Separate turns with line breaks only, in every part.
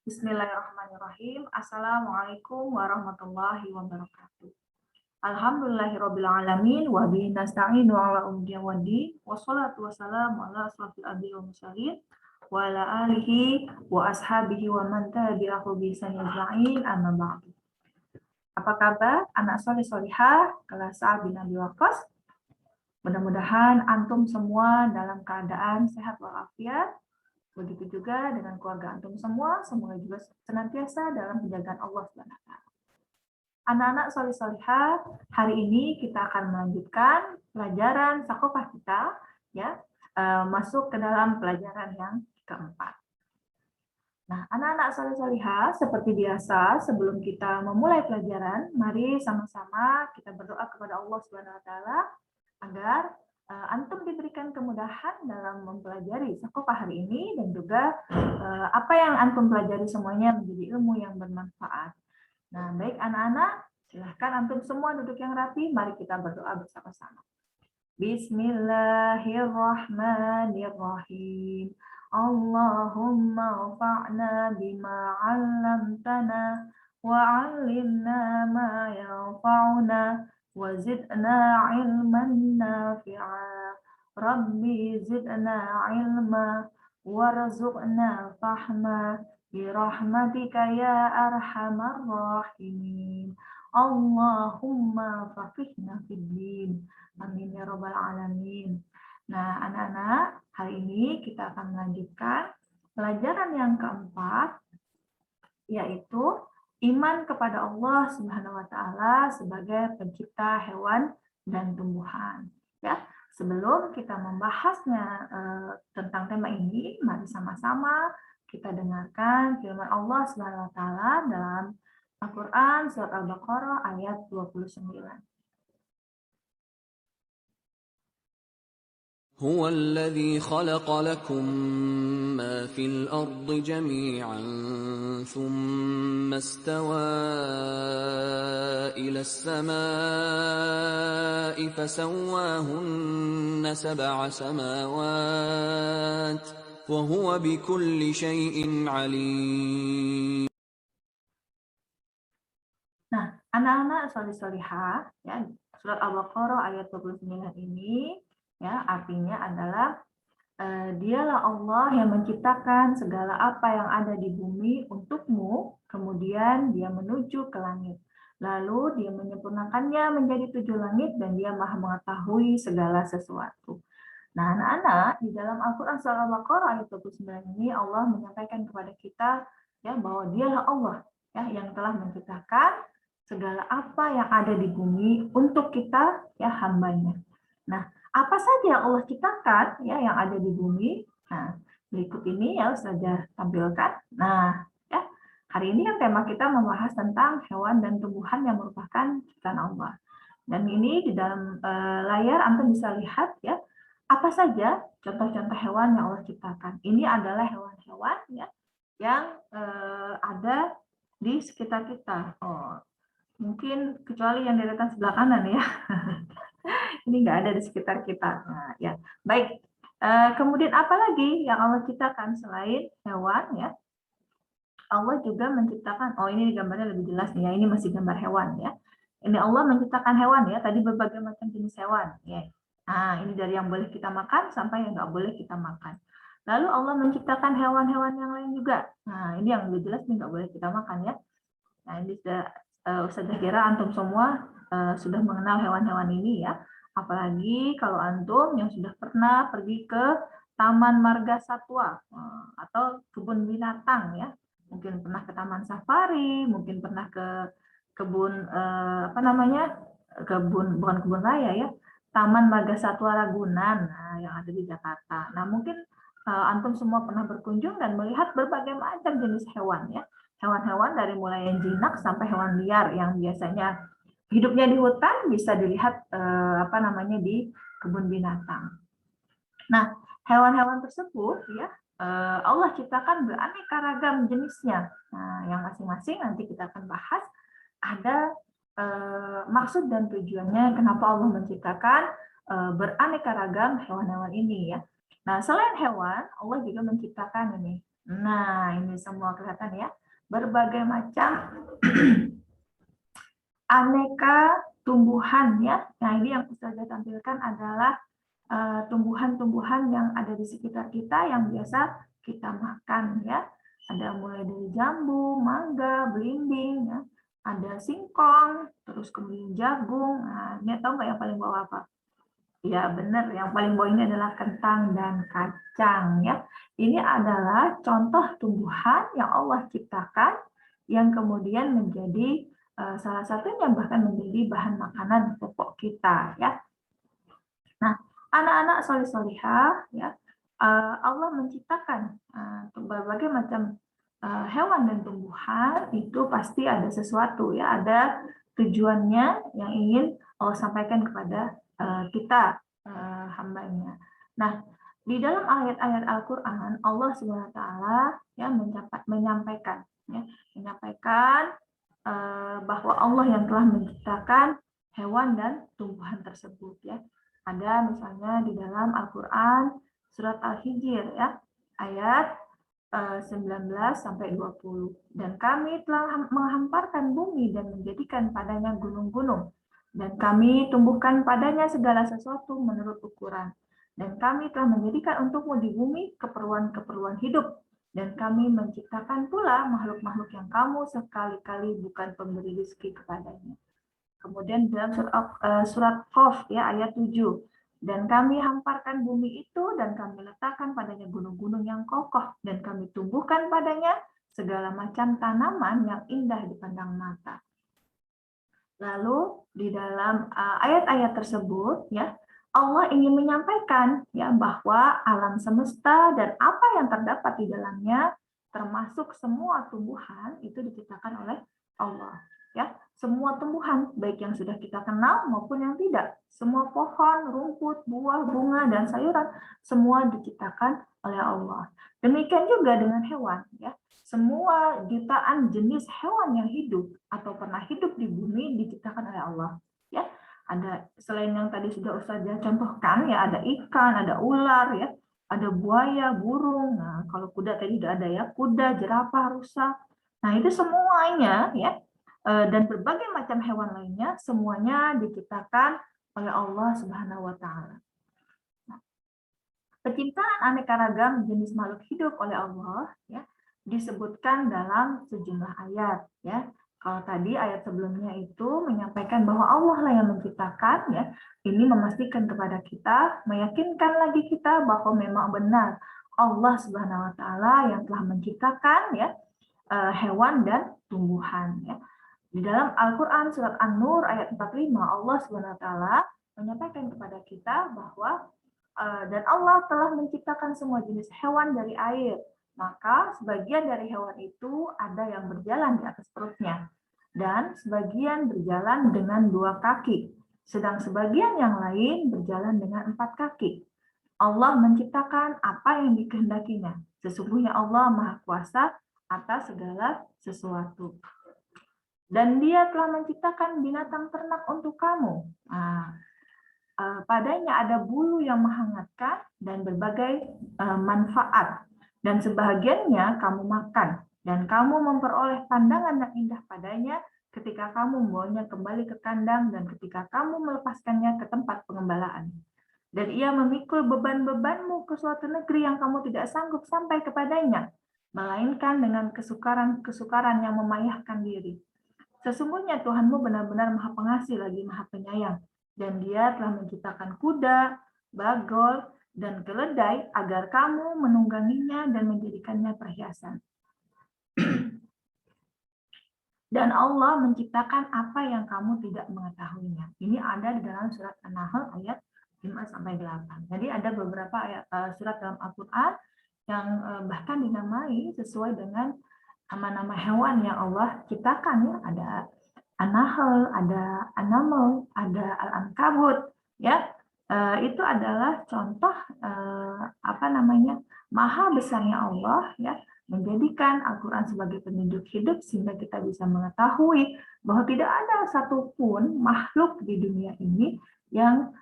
Bismillahirrahmanirrahim. Assalamualaikum warahmatullahi wabarakatuh. Alhamdulillahirabbil alamin wa bihi nasta'inu ala umuri waddin wassalatu wassalamu ala asrofil anbiya'i wal mursalin wa ala alihi wa ashabihi wa man tabi'ahu bi ihsan ajma'in amma ba'du. Apa kabar anak soleh solihah kelas A bin Abi Waqqas? Mudah-mudahan antum semua dalam keadaan sehat walafiat. Begitu juga dengan keluarga antum semua, semoga juga senantiasa dalam penjagaan Allah SWT. Anak-anak solih-solihah, hari ini kita akan melanjutkan pelajaran Sakofah kita, ya, masuk ke dalam pelajaran yang keempat. Nah, anak-anak solih-solihah, seperti biasa, sebelum kita memulai pelajaran, mari sama-sama kita berdoa kepada Allah SWT agar antum diberikan kemudahan dalam mempelajari Sakofah hari ini dan juga apa yang antum pelajari semuanya menjadi ilmu yang bermanfaat. Nah, baik anak-anak, silahkan antum semua duduk yang rapi, mari kita berdoa bersama-sama. Bismillahirrahmanirrahim. Allahumma anfa'na bima 'allamtana wa 'allimna ma yanfa'una wa zidna ilman nafi'a. Rabbi zidna ilma warzuqna fahma birahmatika ya arhamar rahimin. Allahumma faqihna fid din. Amin ya rabbal alamin. Nah, anak-anak, hari ini kita akan melanjutkan pelajaran yang keempat, yaitu iman kepada Allah Subhanahu wa taala sebagai pencipta hewan dan tumbuhan. Ya, sebelum kita membahasnya tentang tema ini, mari sama-sama kita dengarkan firman Allah Subhanahu wa taala dalam Al-Qur'an surat Al-Baqarah ayat 29.
هو الذي خلق لكم ما في الأرض جميعا ثم استوى إلى السماء فسواهن سبع سماوات وهو بكل شيء عليم.
Nah, anak-anak solih-solihah, ya, surat Al-Baqarah ayat 29 ini, ya, artinya adalah dialah Allah yang menciptakan segala apa yang ada di bumi untukmu, kemudian dia menuju ke langit. Lalu dia menyempurnakannya menjadi 7 langit dan dia maha mengetahui segala sesuatu. Nah, anak-anak, di dalam Al-Quran surah Al-Baqarah ayat 29 ini Allah menyampaikan kepada kita, ya, bahwa dialah Allah, ya, yang telah menciptakan segala apa yang ada di bumi untuk kita, ya, hambanya. Nah, apa saja yang Allah ciptakan, ya, yang ada di bumi? Nah, berikut ini ya saja tampilkan. Nah, ya, hari ini kan tema kita membahas tentang hewan dan tumbuhan yang merupakan ciptaan Allah. Dan ini di dalam layar Anda bisa lihat, ya, apa saja contoh-contoh hewan yang Allah ciptakan. Ini adalah hewan-hewan, ya, yang ada di sekitar kita. Oh, mungkin kecuali yang di deretan sebelah kanan, ya. Ini nggak ada di sekitar kita. Nah, ya, baik. Kemudian apa lagi yang Allah ciptakan selain hewan, ya? Allah juga menciptakan. Oh, ini gambarnya lebih jelas nih, ya. Ini masih gambar hewan, ya. Ini Allah menciptakan hewan, ya. Tadi berbagai macam jenis hewan, ya. Nah, ini dari yang boleh kita makan sampai yang nggak boleh kita makan. Lalu Allah menciptakan hewan-hewan yang lain juga. Nah, ini yang lebih jelas nih nggak boleh kita makan, ya. Nah, ini sudah Ustazah kira antum semua sudah mengenal hewan-hewan ini, ya. Apalagi kalau antum yang sudah pernah pergi ke Taman Marga Satwa atau kebun binatang, ya. Mungkin pernah ke Taman Safari, mungkin pernah ke kebun bukan kebun raya, ya. Taman Marga Satwa Ragunan, nah, yang ada di Jakarta. Nah, mungkin antum semua pernah berkunjung dan melihat berbagai macam jenis hewan, ya. Hewan-hewan dari mulai yang jinak sampai hewan liar yang biasanya hidupnya di hutan bisa dilihat di kebun binatang. Nah, hewan-hewan tersebut, ya, Allah ciptakan beraneka ragam jenisnya. Nah, yang masing-masing nanti kita akan bahas ada maksud dan tujuannya kenapa Allah menciptakan beraneka ragam hewan-hewan ini, ya. Nah, selain hewan, Allah juga menciptakan ini Nah, ini semua kelihatan ya. Berbagai macam aneka tumbuhan ya. Nah, ini yang Ustazah tampilkan adalah tumbuhan-tumbuhan yang ada di sekitar kita yang biasa kita makan ya. Ada mulai dari jambu, mangga, belimbing ya. Ada singkong, terus kemudian jagung. Nah, ini tahu nggak yang paling bawah apa? Ya, benar. Yang paling bawah ini adalah kentang dan kacang ya. Ini adalah contoh tumbuhan yang Allah ciptakan yang kemudian menjadi salah satunya bahkan menjadi bahan makanan pokok kita ya. Nah, anak-anak solih-solihah ya, Allah menciptakan berbagai macam hewan dan tumbuhan itu pasti ada sesuatu ya, ada tujuannya yang ingin Allah sampaikan kepada kita hambanya. Nah, di dalam ayat-ayat Al-Qur'an Allah Subhanahu wa taala ya menyampaikan bahwa Allah yang telah menciptakan hewan dan tumbuhan tersebut ya. Ada misalnya di dalam Al-Qur'an surat Al-Hijr ya, ayat 19 sampai 20. Dan kami telah menghamparkan bumi dan menjadikan padanya gunung-gunung. Dan kami tumbuhkan padanya segala sesuatu menurut ukuran. Dan kami telah menjadikan untukmu di bumi keperluan-keperluan hidup. Dan kami menciptakan pula makhluk-makhluk yang kamu sekali-kali bukan pemberi rezeki kepadanya. Kemudian dalam surat Qaf ya ayat 7. Dan kami hamparkan bumi itu dan kami letakkan padanya gunung-gunung yang kokoh dan kami tumbuhkan padanya segala macam tanaman yang indah dipandang mata. Lalu di dalam ayat-ayat tersebut ya Allah ingin menyampaikan ya bahwa alam semesta dan apa yang terdapat di dalamnya termasuk semua tumbuhan itu diciptakan oleh Allah ya. Semua tumbuhan, baik yang sudah kita kenal maupun yang tidak. Semua pohon, rumput, buah, bunga, dan sayuran, semua diciptakan oleh Allah. Demikian juga dengan hewan. Ya. Semua jutaan jenis hewan yang hidup atau pernah hidup di bumi diciptakan oleh Allah. Ya. Ada selain yang tadi sudah Ustazah contohkan, ya ada ikan, ada ular, ya, ada buaya, burung. Nah, kalau kuda tadi sudah ada ya, kuda, jerapah, rusa. Nah, itu semuanya ya dan berbagai macam hewan lainnya semuanya diciptakan oleh Allah Subhanahu wa taala. Penciptaan aneka ragam jenis makhluk hidup oleh Allah ya disebutkan dalam sejumlah ayat ya. Kalau tadi ayat sebelumnya itu menyampaikan bahwa Allah lah yang menciptakan ya, ini memastikan kepada kita, meyakinkan lagi kita bahwa memang benar Allah Subhanahu wa taala yang telah menciptakan ya hewan dan tumbuhan ya. Di dalam Al-Quran surat An-Nur ayat 45 Allah SWT menyampaikan kepada kita bahwa dan Allah telah menciptakan semua jenis hewan dari air. Maka sebagian dari hewan itu ada yang berjalan di atas perutnya dan sebagian berjalan dengan 2 kaki. Sedang sebagian yang lain berjalan dengan 4 kaki. Allah menciptakan apa yang dikehendakinya. Sesungguhnya Allah Maha Kuasa atas segala sesuatu. Dan dia telah menciptakan binatang ternak untuk kamu. Nah, padanya ada bulu yang menghangatkan dan berbagai manfaat. Dan sebahagiannya kamu makan. Dan kamu memperoleh pandangan yang indah padanya ketika kamu membawanya kembali ke kandang dan ketika kamu melepaskannya ke tempat pengembalaan. Dan ia memikul beban-bebanmu ke suatu negeri yang kamu tidak sanggup sampai kepadanya, melainkan dengan kesukaran-kesukaran yang memayahkan diri. Sesungguhnya Tuhanmu benar-benar Maha Pengasih lagi Maha Penyayang, dan Dia telah menciptakan kuda, bagol, dan keledai agar kamu menungganginya dan menjadikannya perhiasan. Dan Allah menciptakan apa yang kamu tidak mengetahuinya. Ini ada di dalam surat An-Nahl ayat 5-8. Jadi ada beberapa ayat surat dalam Al-Quran yang bahkan dinamai sesuai dengan nama-nama hewan yang Allah ciptakan ya. Ada An-Nahl, ada An-Naml, ada Al-Ankabut ya. Itu adalah contoh maha besarnya Allah ya menjadikan Al-Quran sebagai petunjuk hidup sehingga kita bisa mengetahui bahwa tidak ada satupun makhluk di dunia ini yang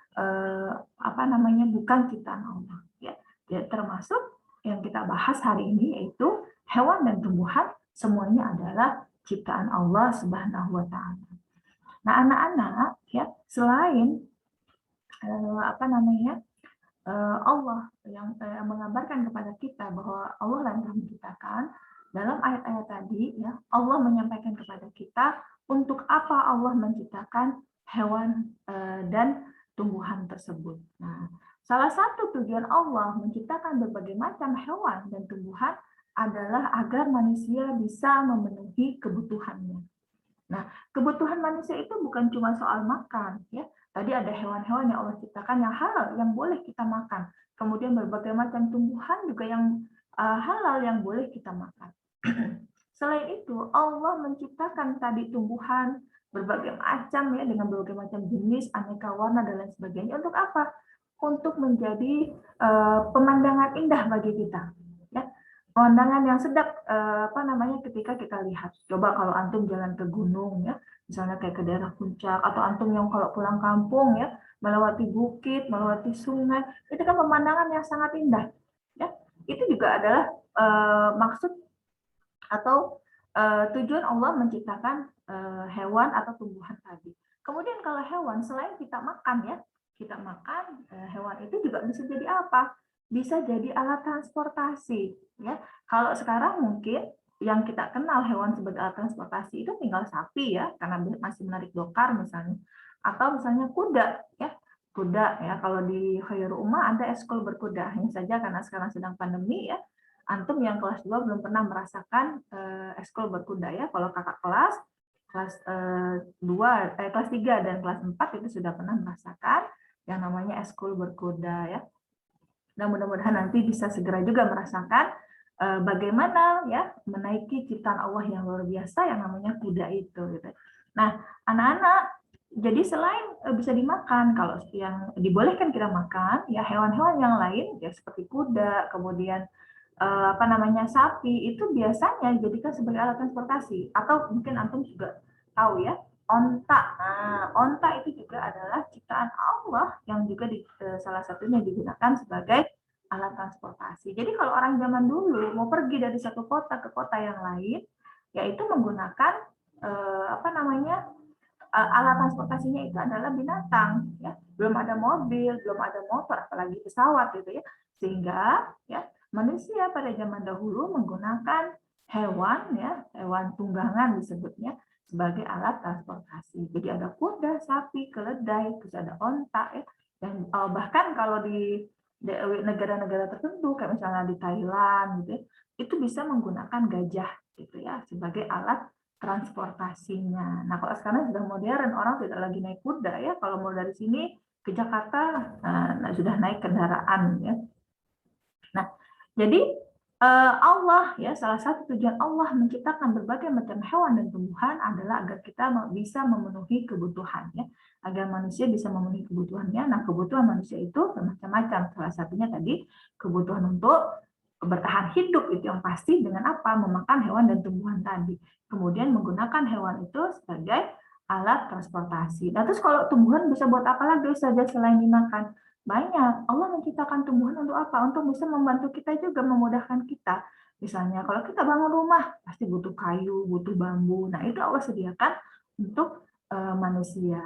bukan ciptaan Allah ya. Termasuk yang kita bahas hari ini, yaitu hewan dan tumbuhan semuanya adalah ciptaan Allah Subhanahu wa taala. Nah, anak-anak ya, selain Allah yang mengabarkan kepada kita bahwa Allah yang telah menciptakan, dalam ayat-ayat tadi ya, Allah menyampaikan kepada kita untuk apa Allah menciptakan hewan dan tumbuhan tersebut. Nah, salah satu tujuan Allah menciptakan berbagai macam hewan dan tumbuhan adalah agar manusia bisa memenuhi kebutuhannya. Nah, kebutuhan manusia itu bukan cuma soal makan, ya. Tadi ada hewan-hewan yang Allah ciptakan yang halal, yang boleh kita makan. Kemudian berbagai macam tumbuhan juga yang halal yang boleh kita makan. Selain itu, Allah menciptakan tadi tumbuhan berbagai macam ya, dengan berbagai macam jenis, aneka warna dan lain sebagainya. Untuk apa? Untuk menjadi pemandangan indah bagi kita. Ya, pemandangan yang sedap ketika kita lihat. Coba kalau antum jalan ke gunung ya, misalnya kayak ke daerah puncak, atau antum yang kalau pulang kampung ya, melewati bukit, melewati sungai, itu kan pemandangan yang sangat indah. Ya, itu juga adalah maksud atau tujuan Allah menciptakan hewan atau tumbuhan tadi. Kemudian kalau hewan selain kita makan ya, kita makan hewan itu juga bisa jadi apa? Bisa jadi alat transportasi ya. Kalau sekarang mungkin yang kita kenal hewan sebagai alat transportasi itu tinggal sapi ya, karena masih menarik dokar misalnya, atau misalnya kuda ya. Kuda ya, kalau di Khairul Ummah ada ekskul berkuda. Hanya saja karena sekarang sedang pandemi ya, antum yang kelas 2 belum pernah merasakan ekskul berkuda ya. Kalau kakak kelas 2, kelas 3 dan kelas 4 itu sudah pernah merasakan yang namanya ekskul berkuda ya. Dan mudah-mudahan nanti bisa segera juga merasakan bagaimana ya menaiki ciptaan Allah yang luar biasa yang namanya kuda itu gitu. Nah, anak-anak, jadi selain bisa dimakan, kalau yang dibolehkan kita makan ya hewan-hewan yang lain ya seperti kuda, kemudian sapi itu biasanya dijadikan sebagai alat transportasi, atau mungkin antum juga tahu ya, onta. Nah, onta itu juga adalah ciptaan Allah yang juga salah satunya digunakan sebagai alat transportasi. Jadi kalau orang zaman dulu mau pergi dari satu kota ke kota yang lain, yaitu menggunakan alat transportasinya itu adalah binatang ya. Belum ada mobil, belum ada motor, apalagi pesawat gitu ya. Sehingga ya manusia pada zaman dahulu menggunakan hewan ya, hewan tunggangan disebutnya sebagai alat transportasi. Jadi ada kuda, sapi, keledai, terus ada onta ya. Dan bahkan kalau di negara-negara tertentu kayak misalnya di Thailand gitu ya, itu bisa menggunakan gajah gitu ya sebagai alat transportasinya. Nah, kalau sekarang sudah modern, orang tidak lagi naik kuda ya. Kalau mau dari sini ke Jakarta, sudah naik kendaraan ya. Nah, jadi Allah ya, salah satu tujuan Allah menciptakan berbagai macam hewan dan tumbuhan adalah agar kita bisa memenuhi kebutuhannya, agar manusia bisa memenuhi kebutuhannya. Nah, kebutuhan manusia itu bermacam-macam. Salah satunya tadi kebutuhan untuk bertahan hidup, itu yang pasti dengan apa? Memakan hewan dan tumbuhan tadi. Kemudian menggunakan hewan itu sebagai alat transportasi. Nah, terus kalau tumbuhan bisa buat apa lagi saja selain dimakan? Banyak. Allah menciptakan tumbuhan untuk apa? Untuk bisa membantu kita juga, memudahkan kita. Misalnya kalau kita bangun rumah, pasti butuh kayu, butuh bambu. Nah, itu Allah sediakan untuk manusia.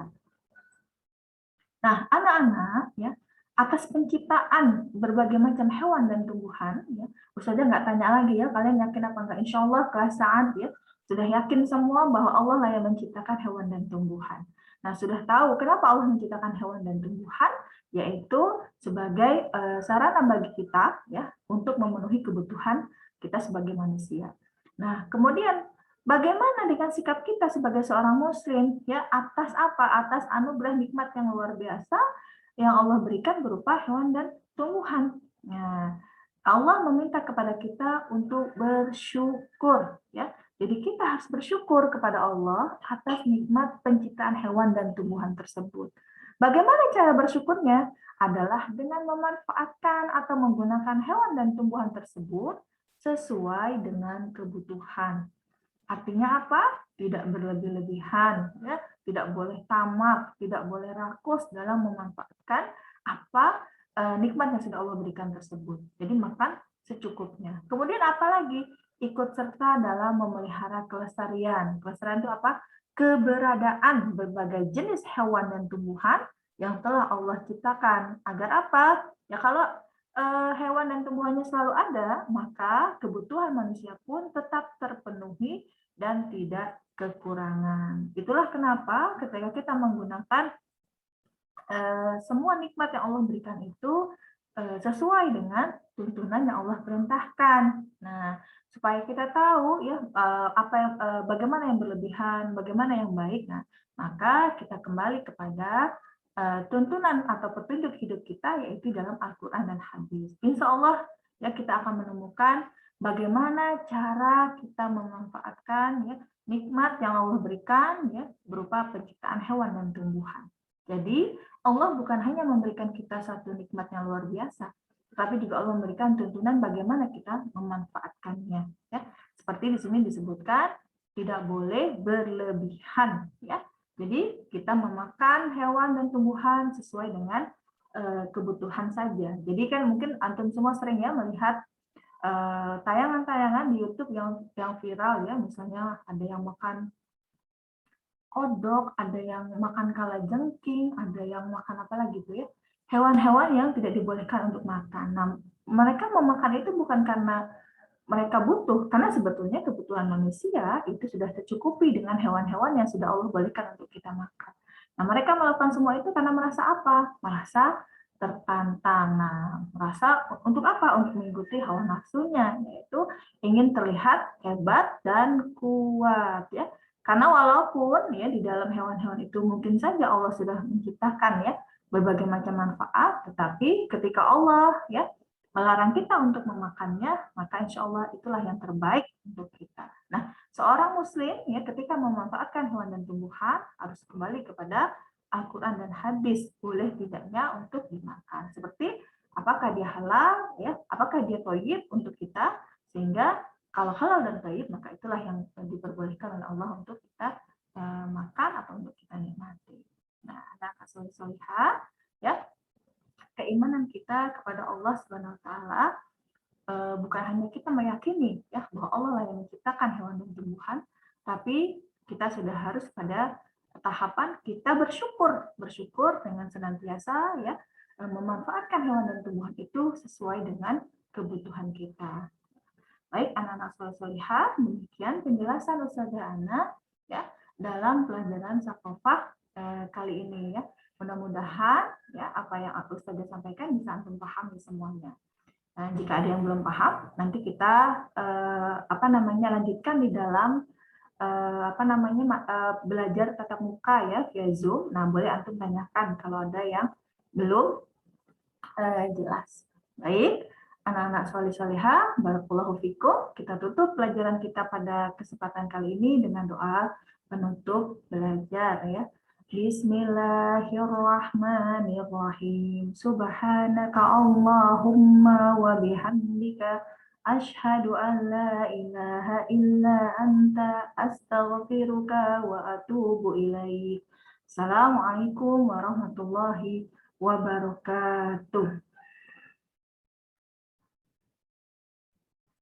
Nah, anak-anak ya, atas penciptaan berbagai macam hewan dan tumbuhan, ya, Ustazah nggak tanya lagi ya, kalian yakin apa enggak? Insya Allah kelas saat ya, sudah yakin semua bahwa Allah lah yang menciptakan hewan dan tumbuhan. Nah, sudah tahu kenapa Allah menciptakan hewan dan tumbuhan, yaitu sebagai sarana bagi kita ya untuk memenuhi kebutuhan kita sebagai manusia. Nah, kemudian bagaimana dengan sikap kita sebagai seorang muslim ya atas apa? Atas anugerah nikmat yang luar biasa yang Allah berikan berupa hewan dan tumbuhan. Nah, Allah meminta kepada kita untuk bersyukur ya. Jadi kita harus bersyukur kepada Allah atas nikmat penciptaan hewan dan tumbuhan tersebut. Bagaimana cara bersyukurnya? Adalah dengan memanfaatkan atau menggunakan hewan dan tumbuhan tersebut sesuai dengan kebutuhan. Artinya apa? Tidak berlebih-lebihan, ya, tidak boleh tamak, tidak boleh rakus dalam memanfaatkan apa nikmat yang sudah Allah berikan tersebut. Jadi makan secukupnya. Kemudian apalagi ikut serta dalam memelihara kelestarian. Kelestarian itu apa? Keberadaan berbagai jenis hewan dan tumbuhan yang telah Allah ciptakan. Agar apa? Ya kalau hewan dan tumbuhannya selalu ada, maka kebutuhan manusia pun tetap terpenuhi dan tidak kekurangan. Itulah kenapa ketika kita menggunakan semua nikmat yang Allah berikan itu sesuai dengan tuntunan yang Allah perintahkan. Nah, supaya kita tahu ya bagaimana yang berlebihan, bagaimana yang baik. Nah, maka kita kembali kepada tuntunan atau petunjuk hidup kita yaitu dalam Al-Qur'an dan hadis. Insya Allah ya kita akan menemukan bagaimana cara kita memanfaatkan ya nikmat yang Allah berikan ya berupa penciptaan hewan dan tumbuhan. Jadi Allah bukan hanya memberikan kita satu nikmat yang luar biasa, tetapi juga Allah memberikan tuntunan bagaimana kita memanfaatkannya. Ya, seperti di sini disebutkan tidak boleh berlebihan. Ya, jadi kita memakan hewan dan tumbuhan sesuai dengan kebutuhan saja. Jadi kan mungkin antum semua sering ya melihat tayangan-tayangan di YouTube yang viral ya, misalnya ada yang makan kodok, ada yang makan kalajengking, ada yang makan apa lagi tuh ya, hewan-hewan yang tidak dibolehkan untuk makan. Nah, mereka memakan itu bukan karena mereka butuh, karena sebetulnya kebutuhan manusia itu sudah tercukupi dengan hewan-hewan yang sudah Allah bolehkan untuk kita makan. Nah, mereka melakukan semua itu karena merasa apa? Merasa tertantang. Nah, merasa untuk apa? Untuk mengikuti hawa nafsunya, yaitu ingin terlihat hebat dan kuat ya. Karena walaupun ya di dalam hewan-hewan itu mungkin saja Allah sudah menciptakan ya berbagai macam manfaat, tetapi ketika Allah ya melarang kita untuk memakannya, maka insya Allah itulah yang terbaik untuk kita. Nah, seorang muslim ya ketika memanfaatkan hewan dan tumbuhan harus kembali kepada Al-Quran dan hadis, boleh tidaknya untuk dimakan. Seperti apakah dia halal, ya, apakah dia thayyib untuk kita, sehingga kalau halal dan thayyib, maka itulah yang diperbolehkan oleh Allah untuk kita makan atau untuk kita nikmati. Nah, ada solihah, ya, keimanan kita kepada Allah Subhanahu Wa Taala bukan hanya kita meyakini ya bahwa Allah lah yang menciptakan hewan dan tumbuhan, tapi kita sudah harus pada tahapan kita bersyukur dengan senantiasa ya memanfaatkan hewan dan tumbuhan itu sesuai dengan kebutuhan kita. Baik anak-anak solihah, demikian penjelasan Ustazah Ana ya dalam pelajaran Sakofah kali ini ya. Mudah-mudahan ya apa yang aku Ustazah sampaikan bisa antum pahami semuanya. Nah, jika ada yang belum paham, nanti kita lanjutkan di dalam belajar tatap muka ya via Zoom. Nah, boleh antum tanyakan kalau ada yang belum jelas. Baik, anak-anak solih-solihah, barakallahu fikum. Kita tutup pelajaran kita pada kesempatan kali ini dengan doa penutup belajar ya. Bismillahirrahmanirrahim. Subhanaka Allahumma wa bihamdika asyhadu an la ilaha illa anta astaghfiruka wa atubu ilaik. Assalamualaikum warahmatullahi wabarakatuh.